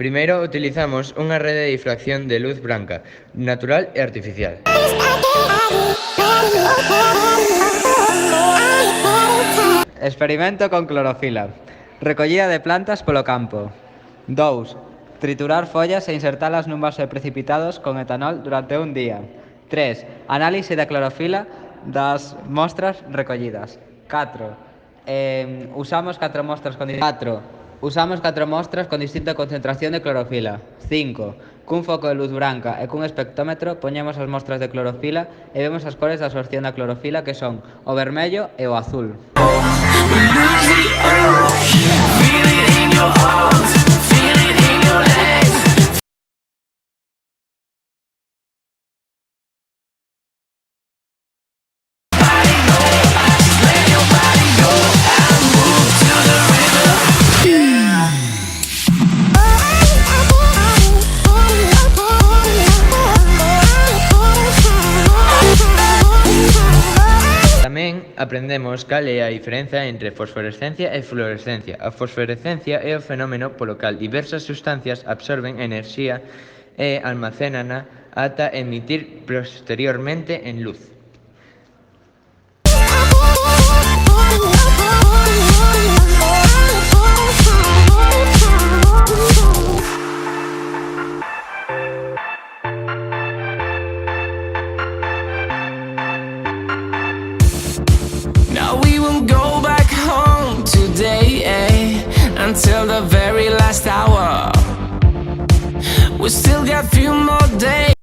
Primeiro utilizamos unha rede de difracción de luz branca, natural e artificial. Experimento con clorofila. Recollida de plantas polo campo. 2. Triturar follas e insertalas nun vaso de precipitados con etanol durante un día. 3. Análise da clorofila das mostras recollidas. 4. Usamos 4 mostras con distinta concentración de clorofila. 5. Cun foco de luz branca e cun espectrómetro poñemos as mostras de clorofila e vemos as cores de absorción da clorofila, que son o vermello e o azul. Tamén aprendemos cal é a diferenza entre fosforescencia e fluorescencia. A fosforescencia é o fenómeno polo cal diversas sustancias absorben enerxía e almacénana ata emitir posteriormente en luz. Now we won't go back home today, until the very last hour. We still got a few more days.